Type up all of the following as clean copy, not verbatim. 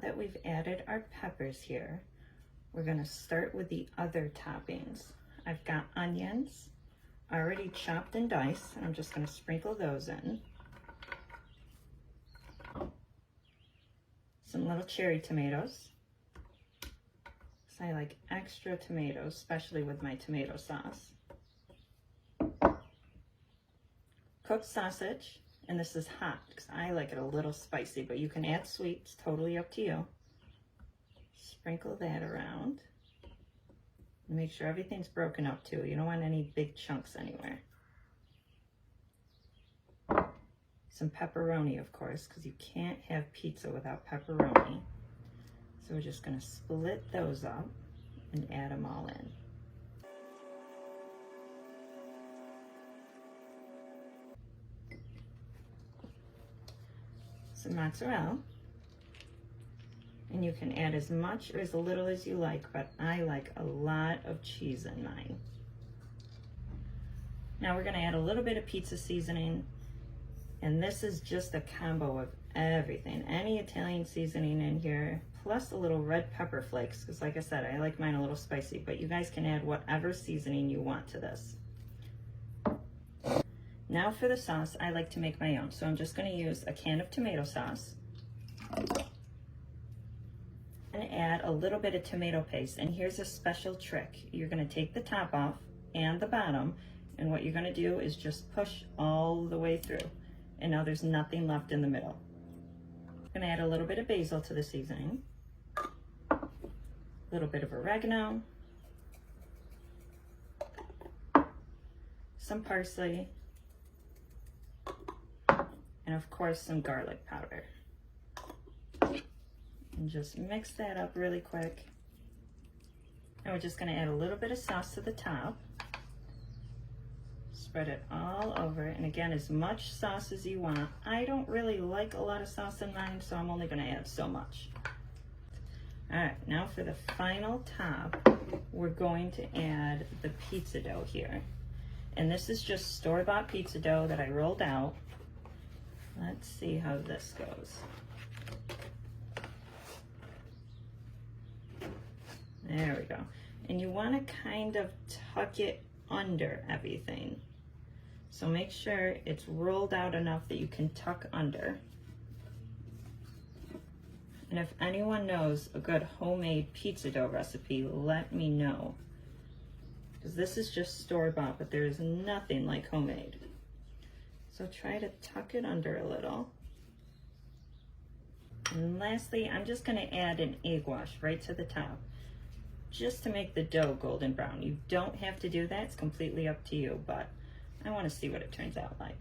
that we've added our peppers here, we're gonna start with the other toppings. I've got onions already chopped and diced, and I'm just gonna sprinkle those in. Some little cherry tomatoes. So I like extra tomatoes, especially with my tomato sauce. Cooked sausage, and this is hot because I like it a little spicy, but you can add sweet, it's totally up to you. Sprinkle that around. Make sure everything's broken up too. You don't want any big chunks anywhere. Some pepperoni, of course, because you can't have pizza without pepperoni. So we're just gonna split those up and add them all in. Some mozzarella, and you can add as much or as little as you like, but I like a lot of cheese in mine. Now we're gonna add a little bit of pizza seasoning, and this is just a combo of everything. Any Italian seasoning in here, plus a little red pepper flakes, because like I said, I like mine a little spicy, but you guys can add whatever seasoning you want to this. Now for the sauce, I like to make my own. So I'm just gonna use a can of tomato sauce and add a little bit of tomato paste. And here's a special trick. You're gonna take the top off and the bottom, and what you're gonna do is just push all the way through. And now there's nothing left in the middle. I'm gonna add a little bit of basil to the seasoning, a little bit of oregano, some parsley, and of course some garlic powder. And just mix that up really quick. And we're just gonna add a little bit of sauce to the top. Spread it all over, and again, as much sauce as you want. I don't really like a lot of sauce in mine, so I'm only gonna add so much. All right, now for the final top, we're going to add the pizza dough here. And this is just store-bought pizza dough that I rolled out. Let's see how this goes. There we go. And you want to kind of tuck it under everything. So make sure it's rolled out enough that you can tuck under. And if anyone knows a good homemade pizza dough recipe, let me know. Because this is just store-bought, but there is nothing like homemade. So try to tuck it under a little. And lastly, I'm just gonna add an egg wash right to the top, just to make the dough golden brown. You don't have to do that, it's completely up to you, but I wanna see what it turns out like.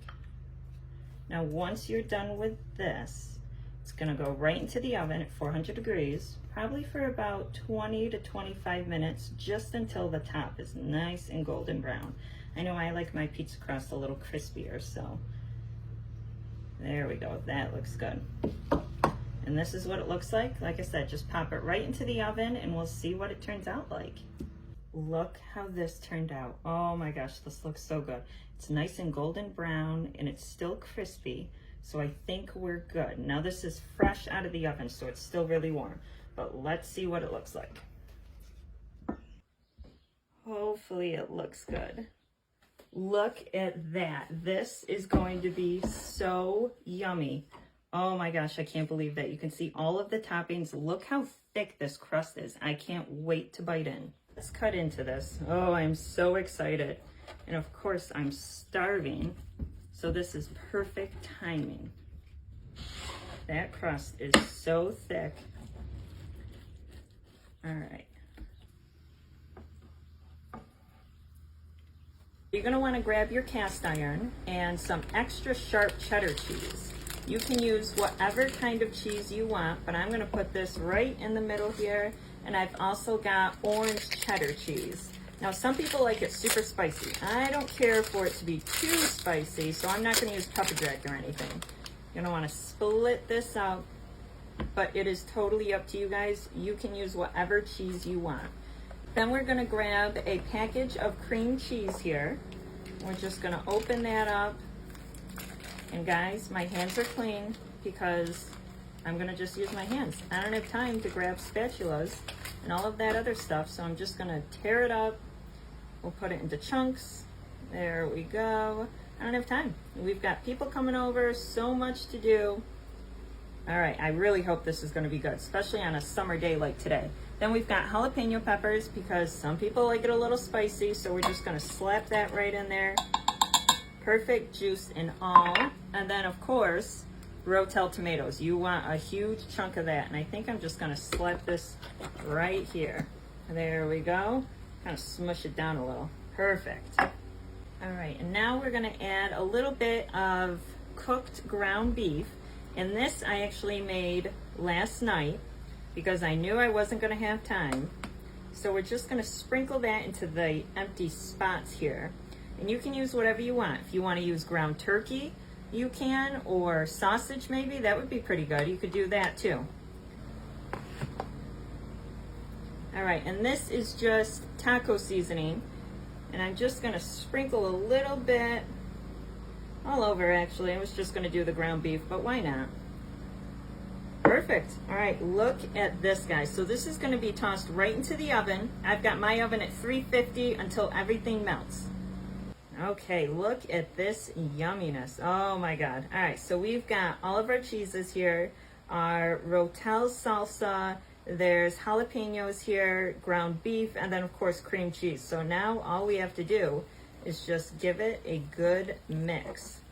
Now, once you're done with this, it's gonna go right into the oven at 400 degrees, probably for about 20 to 25 minutes, just until the top is nice and golden brown. I know I like my pizza crust a little crispier, so there we go, that looks good. And this is what it looks like. Like I said, just pop it right into the oven and we'll see what it turns out like. Look how this turned out. Oh my gosh, this looks so good. It's nice and golden brown and it's still crispy, so I think we're good. Now this is fresh out of the oven, so it's still really warm, but let's see what it looks like. Hopefully it looks good. Look at that. This is going to be so yummy. Oh my gosh, I can't believe that. You can see all of the toppings. Look how thick this crust is. I can't wait to bite in. Let's cut into this. Oh, I'm so excited. And of course, I'm starving, so this is perfect timing. That crust is so thick. All right. You're gonna wanna grab your cast iron and some extra sharp cheddar cheese. You can use whatever kind of cheese you want, but I'm gonna put this right in the middle here, and I've also got orange cheddar cheese. Now, some people like it super spicy. I don't care for it to be too spicy, so I'm not gonna use pepper jack or anything. You're gonna wanna split this out, but it is totally up to you guys. You can use whatever cheese you want. Then we're gonna grab a package of cream cheese here. We're just gonna open that up. And guys, my hands are clean because I'm gonna just use my hands. I don't have time to grab spatulas and all of that other stuff, so I'm just gonna tear it up. We'll put it into chunks. There we go. I don't have time. We've got people coming over, so much to do. All right, I really hope this is gonna be good, especially on a summer day like today. Then we've got jalapeno peppers because some people like it a little spicy, so we're just gonna slap that right in there. Perfect juice and all. And then of course, Rotel tomatoes. You want a huge chunk of that. And I think I'm just gonna slap this right here. There we go. Kind of smush it down a little. Perfect. All right, and now we're gonna add a little bit of cooked ground beef. And this I actually made last night because I knew I wasn't gonna have time. So we're just gonna sprinkle that into the empty spots here. And you can use whatever you want. If you wanna use ground turkey, you can, or sausage maybe, that would be pretty good. You could do that too. All right, and this is just taco seasoning. And I'm just gonna sprinkle a little bit all over actually. I was just gonna do the ground beef, but why not? Perfect. All right, look at this, guys. So this is gonna be tossed right into the oven. I've got my oven at 350 until everything melts. Okay, look at this yumminess. Oh my God. All right, so we've got all of our cheeses here, our Rotel salsa, there's jalapenos here, ground beef, and then of course cream cheese. So now all we have to do is just give it a good mix.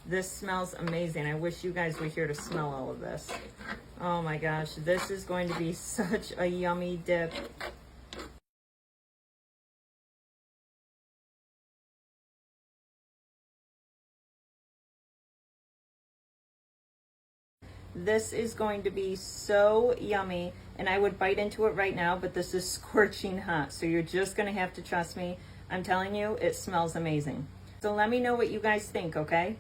This smells amazing. I wish you guys were here to smell all of this. Oh my gosh, this is going to be such a yummy dip. This is going to be so yummy, and I would bite into it right now, but this is scorching hot, so you're just gonna have to trust me. I'm telling you, it smells amazing. So let me know what you guys think, okay?